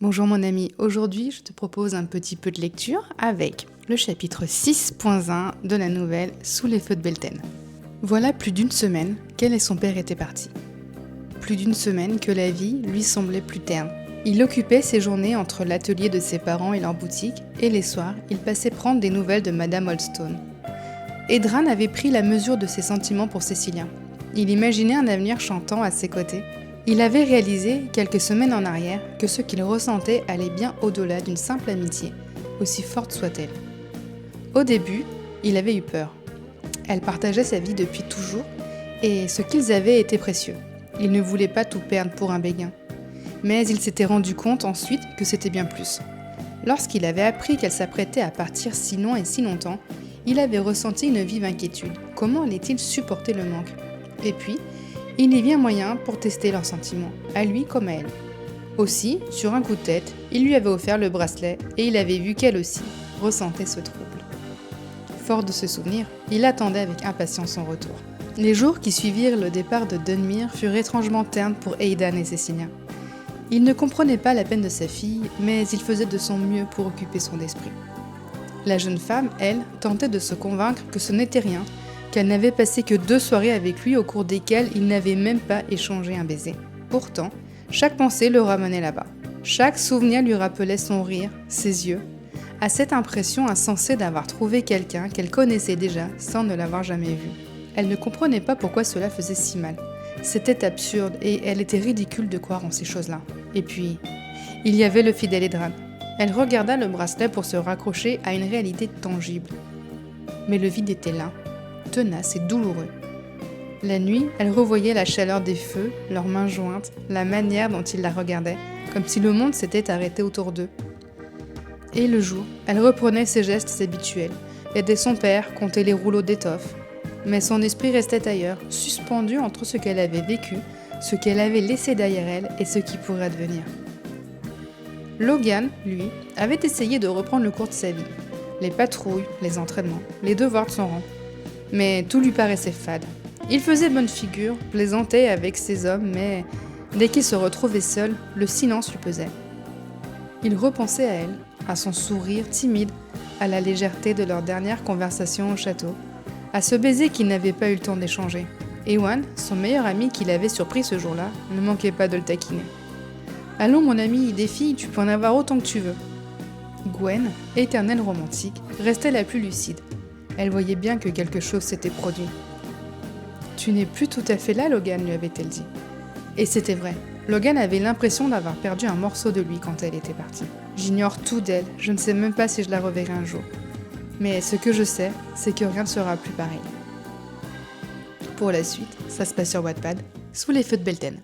Bonjour mon ami, aujourd'hui je te propose un petit peu de lecture avec le chapitre 6.1 de la nouvelle Sous les feux de Beltane. Voilà plus d'une semaine qu'elle et son père étaient partis. Plus d'une semaine que la vie lui semblait plus terne. Il occupait ses journées entre l'atelier de ses parents et leur boutique, et les soirs, il passait prendre des nouvelles de Madame Oldstone. Edran avait pris la mesure de ses sentiments pour Cécilia. Il imaginait un avenir chantant à ses côtés. Il avait réalisé, quelques semaines en arrière, que ce qu'il ressentait allait bien au-delà d'une simple amitié, aussi forte soit-elle. Au début, il avait eu peur. Elle partageait sa vie depuis toujours, et ce qu'ils avaient était précieux. Il ne voulait pas tout perdre pour un béguin. Mais il s'était rendu compte ensuite que c'était bien plus. Lorsqu'il avait appris qu'elle s'apprêtait à partir si loin et si longtemps, il avait ressenti une vive inquiétude. Comment allait-il supporter le manque ? Et puis, il y vient moyen pour tester leurs sentiments, à lui comme à elle. Aussi, sur un coup de tête, il lui avait offert le bracelet et il avait vu qu'elle aussi ressentait ce trouble. Fort de ce souvenir, il attendait avec impatience son retour. Les jours qui suivirent le départ de Dunmere furent étrangement ternes pour Aidan et Cécilia. Il ne comprenait pas la peine de sa fille, mais il faisait de son mieux pour occuper son esprit. La jeune femme, elle, tentait de se convaincre que ce n'était rien, qu'elle n'avait passé que 2 soirées avec lui au cours desquelles il n'avait même pas échangé un baiser. Pourtant, chaque pensée le ramenait là-bas. Chaque souvenir lui rappelait son rire, ses yeux, à cette impression insensée d'avoir trouvé quelqu'un qu'elle connaissait déjà sans ne l'avoir jamais vu. Elle ne comprenait pas pourquoi cela faisait si mal. C'était absurde et elle était ridicule de croire en ces choses-là. Et puis, il y avait le fidèle Edran. Elle regarda le bracelet pour se raccrocher à une réalité tangible. Mais le vide était là, tenace et douloureux. La nuit, elle revoyait la chaleur des feux, leurs mains jointes, la manière dont il la regardait, comme si le monde s'était arrêté autour d'eux. Et le jour, elle reprenait ses gestes habituels, aidait son père, comptait les rouleaux d'étoffe. Mais son esprit restait ailleurs, suspendu entre ce qu'elle avait vécu, ce qu'elle avait laissé derrière elle et ce qui pourrait advenir. Logan, lui, avait essayé de reprendre le cours de sa vie. Les patrouilles, les entraînements, les devoirs de son rang. Mais tout lui paraissait fade. Il faisait bonne figure, plaisantait avec ses hommes, mais dès qu'il se retrouvait seul, le silence lui pesait. Il repensait à elle, à son sourire timide, à la légèreté de leur dernière conversation au château, à ce baiser qu'il n'avait pas eu le temps d'échanger. Ewan, son meilleur ami qu'il avait surpris ce jour-là, ne manquait pas de le taquiner. « Allons mon ami, des filles, tu peux en avoir autant que tu veux. » Gwen, éternelle romantique, restait la plus lucide. Elle voyait bien que quelque chose s'était produit. « Tu n'es plus tout à fait là, Logan, lui avait-elle dit. Et c'était vrai. Logan avait l'impression d'avoir perdu un morceau de lui quand elle était partie. J'ignore tout d'elle, je ne sais même pas si je la reverrai un jour. Mais ce que je sais, c'est que rien ne sera plus pareil. Pour la suite, ça se passe sur Wattpad, Sous les feux de Beltane.